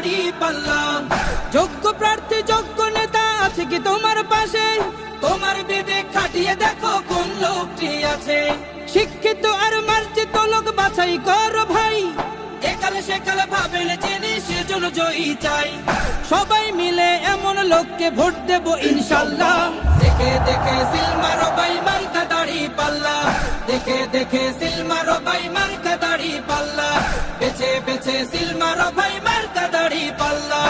দাড়ি পাল্লা। যোগ্য প্রার্থী যোগ্য নেতা আছে কি তোমার পাশে? তোমার বিবেক খাটিয়ে দেখো কোন লোকটি আছে। শিক্ষিত আর মার্জিত লোক বাছাই করো ভাই, একালে সেকালে ভাবেন জেনে সেজন্য জয়ী চাই। সবাই মিলে এমন লোককে ভোট দেব ইনশাল্লাহ। দেখে দেখে সিল মারো ভাই মার্কা দাড়ি পাল্লা। দেখে দেখে সিল মারো ভাই মার্কা দাড়ি পাল্লা। বেছে বেছে সিল মারো ভাই মার্কা দাড়ি পাল্লা।